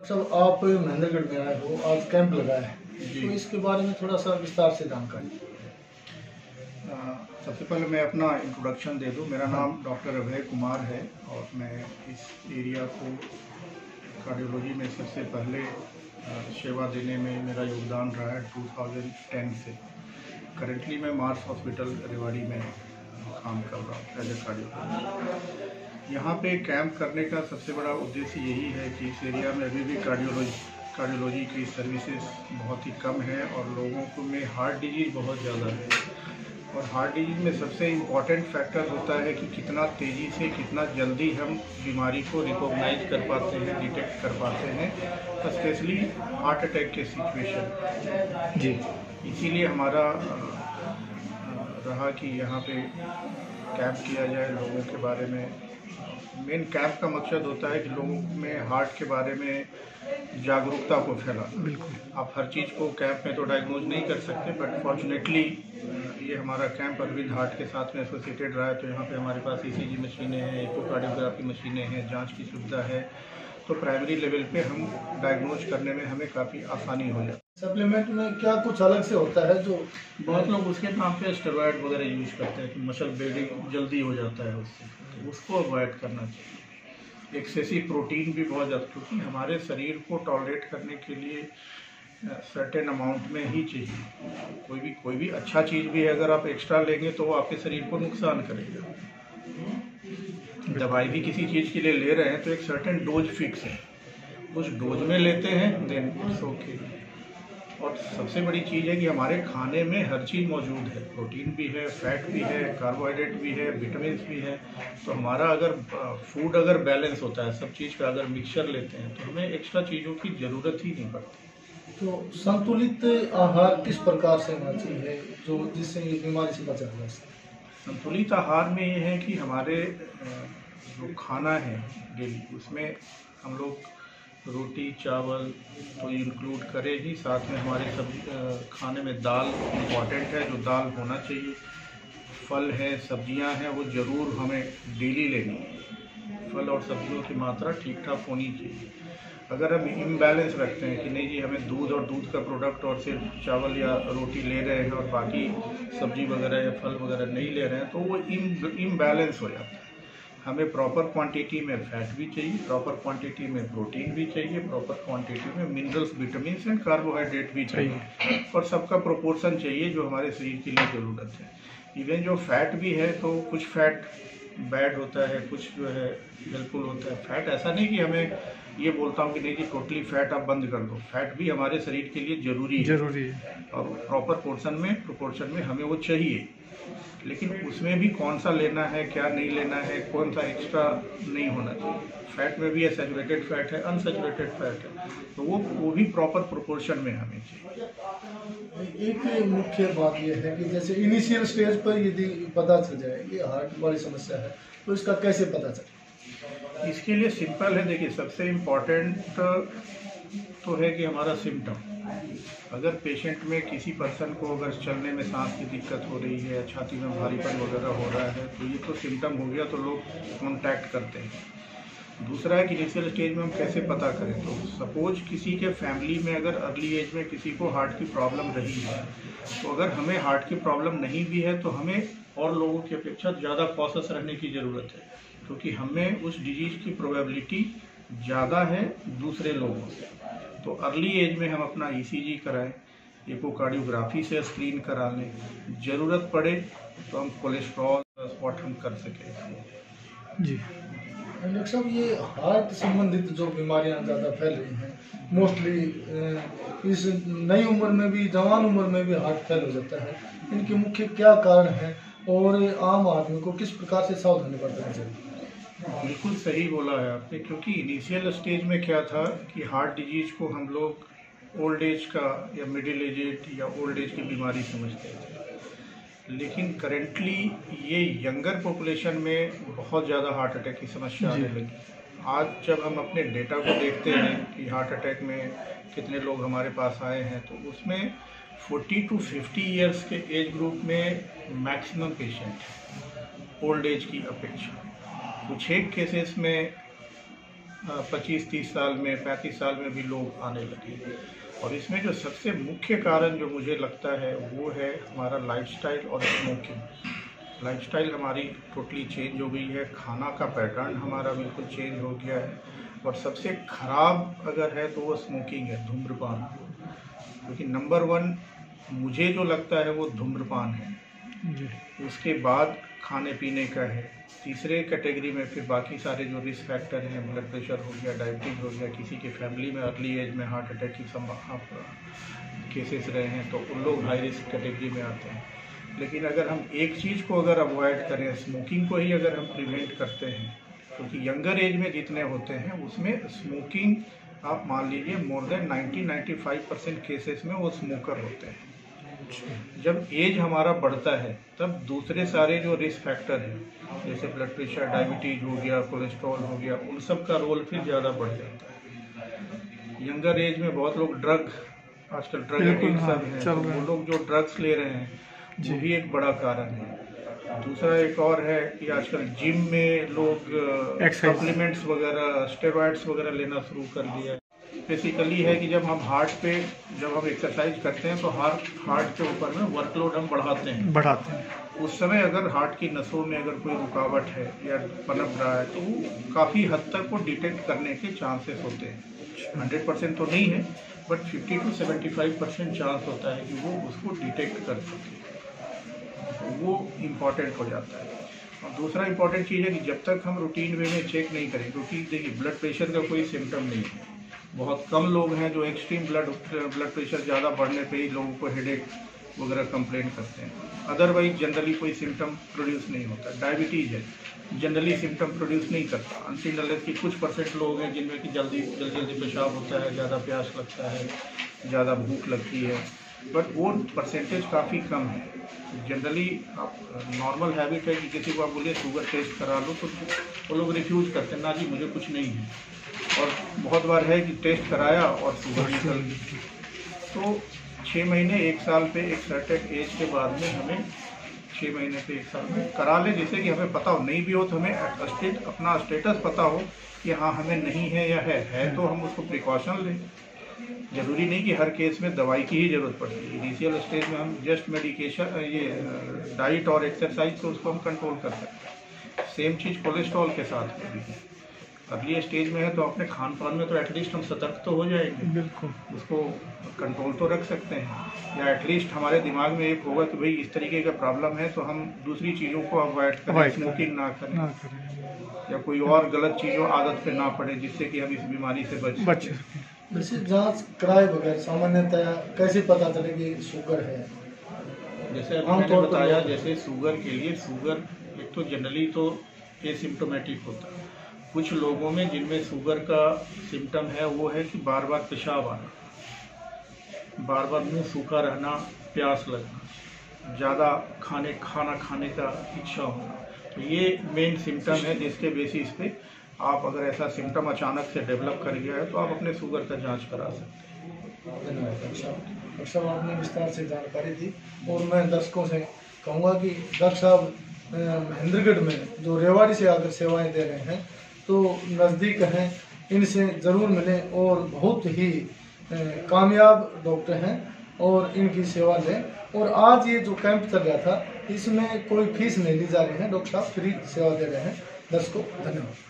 सब आप महेंद्रगढ़ में आए हो, आज कैंप लगाया है, तो इसके बारे में थोड़ा सा विस्तार से जानकारी। सबसे पहले मैं अपना इंट्रोडक्शन दे दूं। मेरा नाम डॉक्टर अभय कुमार है और मैं इस एरिया को कार्डियोलॉजी में सबसे पहले सेवा देने में मेरा योगदान रहा है 2010 से। करेंटली मैं मार्स हॉस्पिटल रेवाड़ी में काम कर रहा हूँ एज ए कार्डियोलॉजिस्ट। यहाँ पे कैंप करने का सबसे बड़ा उद्देश्य यही है कि इस एरिया में अभी भी कार्डियोलॉजी की सर्विसेज बहुत ही कम है और लोगों को में हार्ट डिजीज़ बहुत ज़्यादा है। और हार्ट डिजीज़ में सबसे इम्पॉर्टेंट फैक्टर होता है कि कितना तेज़ी से, कितना जल्दी हम बीमारी को रिकॉग्नाइज कर पाते हैं, डिटेक्ट कर पाते हैं, स्पेशली हार्ट अटैक के सिचुएशन जी। इसीलिए हमारा रहा कि यहाँ पे कैंप किया जाए लोगों के बारे में। मेन कैंप का मकसद होता है कि लोगों में हार्ट के बारे में जागरूकता को फैलाना। बिल्कुल, आप हर चीज़ को कैंप में तो डायग्नोज नहीं कर सकते, बट फॉर्चुनेटली ये हमारा कैंप अरविंद हार्ट के साथ में एसोसिएटेड रहा है, तो यहाँ पे हमारे पास ईसीजी मशीनें हैं, इकोकार्डियोग्राफी मशीनें हैं, जांच की सुविधा है, तो प्राइमरी लेवल पे हम डायग्नोज करने में हमें काफ़ी आसानी हो जाती है। सप्लीमेंट में क्या कुछ अलग से होता है जो बहुत लोग उसके नाम पे स्टेरॉयड वगैरह यूज करते हैं कि मसल बिल्डिंग जल्दी हो जाता है उससे, तो उसको अवॉइड करना चाहिए। एक्सेसिव प्रोटीन भी बहुत ज़्यादा, क्योंकि हमारे शरीर को टॉलरेट करने के लिए सर्टेन अमाउंट में ही चाहिए। कोई भी अच्छा चीज़ भी है, अगर आप एक्स्ट्रा लेंगे तो वो आपके शरीर को नुकसान करेगा। दवाई भी किसी चीज़ के लिए ले रहे हैं तो एक सर्टेन डोज फिक्स है, उस डोज में लेते हैं देन इट्स ओके। और सबसे बड़ी चीज़ है कि हमारे खाने में हर चीज़ मौजूद है, प्रोटीन भी है, फैट भी है, कार्बोहाइड्रेट भी है, विटामिन भी है। तो हमारा अगर फूड अगर बैलेंस होता है, सब चीज़ का अगर मिक्सचर लेते हैं तो हमें एक्स्ट्रा चीज़ों की ज़रूरत ही नहीं पड़ती। तो संतुलित आहार किस प्रकार से होना चाहिए जो जिससे ये बीमारी से बचा जा सके? संतुलित आहार में ये है कि हमारे जो खाना है डेली, उसमें हम लोग रोटी चावल तो इंक्लूड करें ही, साथ में हमारे सब्जी खाने में दाल इम्पॉर्टेंट है, जो दाल होना चाहिए। फल है, सब्जियां हैं, वो ज़रूर हमें डेली लेनी है। फल और सब्जियों की मात्रा ठीक ठाक होनी चाहिए। अगर हम इम्बैलेंस रखते हैं कि नहीं जी हमें दूध और दूध का प्रोडक्ट और सिर्फ चावल या रोटी ले रहे हैं और बाकी सब्जी वगैरह या फल वगैरह नहीं ले रहे हैं, तो वो इम्बैलेंस हो जाता है। हमें प्रॉपर क्वांटिटी में फैट भी चाहिए, प्रॉपर क्वांटिटी में प्रोटीन भी चाहिए, प्रॉपर क्वांटिटी में मिनरल्स, विटामिन एंड कार्बोहाइड्रेट भी चाहिए, और सबका प्रोपोर्शन चाहिए जो हमारे शरीर के लिए ज़रूरत है। इवन जो फैट भी है तो कुछ फैट बैड होता है, कुछ जो है हेल्पफुल होता है। फैट ऐसा नहीं कि हमें ये बोलता हूँ कि नहीं कि टोटली फैट आप बंद कर दो, फैट भी हमारे शरीर के लिए ज़रूरी है और प्रॉपर प्रोपोर्शन में हमें वो चाहिए। लेकिन उसमें भी कौन सा लेना है, क्या नहीं लेना है, कौन सा एक्स्ट्रा नहीं होना चाहिए। फैट में भी है सैचुरेटेड फैट है, अनसैचुरेटेड फैट है, तो वो भी प्रॉपर प्रोपोर्शन में हमें चाहिए। एक मुख्य बात यह है कि जैसे इनिशियल स्टेज पर यदि पता चल जाए कि हार्ट वाली समस्या है तो इसका कैसे पता चले? इसके लिए सिंपल है, देखिए सबसे इम्पॉर्टेंट तो है कि हमारा सिम्टम। अगर पेशेंट में किसी पर्सन को अगर चलने में सांस की दिक्कत हो रही है, छाती में भारीपन वगैरह हो रहा है, तो ये तो सिम्टम हो गया, तो लोग कॉन्टैक्ट करते हैं। दूसरा है कि इनिशियल स्टेज में हम कैसे पता करें। तो सपोज किसी के फैमिली में अगर अर्ली एज में किसी को हार्ट की प्रॉब्लम रही है, तो अगर हमें हार्ट की प्रॉब्लम नहीं भी है तो हमें और लोगों की अपेक्षा ज़्यादा कॉशियस रहने की ज़रूरत है, क्योंकि हमें उस डिजीज़ की प्रोबेबिलिटी ज़्यादा है दूसरे लोगों से। तो अर्ली एज में हम अपना ईसीजी कराएं, इकोकार्डियोग्राफी से स्क्रीन करा लें, ज़रूरत पड़े तो हम कोलेस्ट्रॉल स्पॉट हम कर सकें। जी डॉक्टर साहब, ये हार्ट संबंधित जो बीमारियां ज़्यादा फैल रही हैं, मोस्टली इस नई उम्र में भी, जवान उम्र में भी हार्ट फेल हो जाता है, इनके मुख्य क्या कारण हैं और आम आदमी को किस प्रकार से सावधानी बरतनी चाहिए? बिल्कुल सही बोला है आपने, क्योंकि इनिशियल स्टेज में क्या था कि हार्ट डिजीज को हम लोग ओल्ड एज का या मिडिल एजेड या ओल्ड एज की बीमारी समझते थे, लेकिन करेंटली ये यंगर पॉपुलेशन में बहुत ज़्यादा हार्ट अटैक की समस्या आने लगी। आज जब हम अपने डेटा को देखते हैं कि हार्ट अटैक में कितने लोग हमारे पास आए हैं, तो उसमें 40 to 50 ईयर्स के एज ग्रुप में मैक्सिमम पेशेंट ओल्ड एज की अपेक्षा। कुछ एक केसेस में 25-30 साल में, 35 साल में भी लोग आने लगे। और इसमें जो सबसे मुख्य कारण जो मुझे लगता है वो है हमारा लाइफस्टाइल और स्मोकिंग। लाइफस्टाइल हमारी टोटली चेंज हो गई है, खाना का पैटर्न हमारा बिल्कुल चेंज हो गया है। और सबसे ख़राब अगर है तो वो स्मोकिंग है, धूम्रपान। क्योंकि नंबर 1 मुझे जो लगता है वो धूम्रपान है, उसके बाद खाने पीने का है, तीसरे कैटेगरी में फिर बाकी सारे जो रिस्क फैक्टर हैं, ब्लड प्रेशर हो गया, डायबिटीज़ हो गया, किसी की फैमिली में अर्ली एज में हार्ट अटैक की केसेस रहे हैं तो उन लोग हाई रिस्क कैटेगरी में आते हैं। लेकिन अगर हम एक चीज़ को अगर अवॉइड करें, स्मोकिंग को ही अगर हम प्रिवेंट करते हैं, क्योंकि यंगर एज में जितने होते हैं उसमें स्मोकिंग आप मान लीजिए मोर देन 90-95% केसेस में वो स्मोकर होते हैं। जब एज हमारा बढ़ता है तब दूसरे सारे जो रिस्क फैक्टर हैं जैसे ब्लड प्रेशर, डायबिटीज हो गया, कोलेस्ट्रॉल हो गया, उन सब का रोल फिर ज़्यादा बढ़ जाता है। यंगर एज में बहुत लोग आजकल ड्रग एडिक्ट सब हैं, तो वो लोग जो ड्रग्स ले रहे हैं वो भी एक बड़ा कारण है। दूसरा एक और है कि आजकल जिम में लोग सप्लीमेंट्स वगैरह, स्टेरॉइड्स वगैरह लेना शुरू कर दिया है। बेसिकली है कि जब हम एक्सरसाइज करते हैं तो हार्ट के ऊपर में वर्कलोड हम बढ़ाते हैं। उस समय अगर हार्ट की नसों में अगर कोई रुकावट है या पनप रहा है तो वो काफ़ी हद तक वो डिटेक्ट करने के चांसेस होते हैं। 100% तो नहीं है, बट 50 से 75% चांस होता है कि वो उसको डिटेक्ट कर सके, तो वो इम्पॉर्टेंट हो जाता है। और दूसरा इम्पॉर्टेंट चीज़ है कि जब तक हम रूटीन वे में चेक नहीं करें, क्योंकि देखिए ब्लड प्रेशर का कोई सिम्टम नहीं है, बहुत कम लोग हैं जो एक्सट्रीम ब्लड प्रेशर ज़्यादा बढ़ने पे ही लोगों को हेडेक वगैरह कंप्लेन करते हैं। अदरवाइज जनरली कोई सिम्टम प्रोड्यूस नहीं होता। डायबिटीज़ है, जनरली सिम्टम प्रोड्यूस नहीं करता, अनटिल अनलेस कि कुछ % लोग हैं जिनमें कि जल्दी पेशाब होता है, ज़्यादा प्यास लगता है, ज़्यादा भूख लगती है, बट वो परसेंटेज काफ़ी कम है। जनरली आप नॉर्मल हैबिट है कि किसी को आप बोलिए शुगर टेस्ट करा लो तो वो लोग रिफ्यूज़ करते हैं, ना जी मुझे कुछ नहीं है। और बहुत बार है कि टेस्ट कराया और शुगर निकल गई। तो 6 महीने 1 साल पे एक सर्टेन एज के बाद में हमें 6 महीने पे 1 साल में करा ले, जिससे कि हमें पता हो, नहीं भी हो तो हमें अपना स्टेटस पता हो कि हाँ हमें नहीं है या है तो हम उसको प्रिकॉशन लें। ज़रूरी नहीं कि हर केस में दवाई की ही ज़रूरत पड़ती है। इनिशियल स्टेज में हम जस्ट मेडिकेशन, ये डाइट और एक्सरसाइज तो उसको हम कंट्रोल कर सकते हैं। सेम चीज़ कोलेस्ट्रॉल के साथ में भी है। अगली स्टेज में है तो अपने खान पान में तो एटलीस्ट हम सतर्क तो हो जाएंगे, बिल्कुल उसको कंट्रोल तो रख सकते हैं, या एटलीस्ट हमारे दिमाग में एक होगा कि भाई इस तरीके का प्रॉब्लम है तो हम दूसरी चीज़ों को अवॉइड करें, स्मोकिंग ना करें या कोई और गलत चीज़ों आदत पे ना पड़े, जिससे कि हम इस बीमारी से बच सकें। वैसे जांच कराए बगैर सामान्यतया कैसे पता चले कि शुगर है? जैसे अभी मैंने बताया, जैसे शुगर के लिए शुगर एक तो जनरली तो एसिम्प्टोमेटिक होता है। कुछ लोगों में जिनमें शुगर का सिम्टम है वो है कि बार बार पेशाब आना, बार बार मुंह सूखा रहना, प्यास लगना, ज़्यादा खाना खाने का इच्छा होना, तो ये मेन सिम्टम है जिसके बेसिस पे आप अगर ऐसा सिम्टम अचानक से डेवलप कर गया है तो आप अपने शुगर का जांच करा सकते हैं। धन्यवाद डॉक्टर साहब, आपने विस्तार से जानकारी दी। और मैं दर्शकों से कहूँगा कि डॉक्टर साहब महेंद्रगढ़ में जो रेवाड़ी से आकर सेवाएं दे रहे हैं तो नज़दीक हैं, इनसे ज़रूर मिलें और बहुत ही कामयाब डॉक्टर हैं और इनकी सेवा लें। और आज ये जो कैंप चल रहा था इसमें कोई फीस नहीं ली जा रही है, डॉक्टर साहब फ्री सेवा दे रहे हैं। दर्शकों धन्यवाद।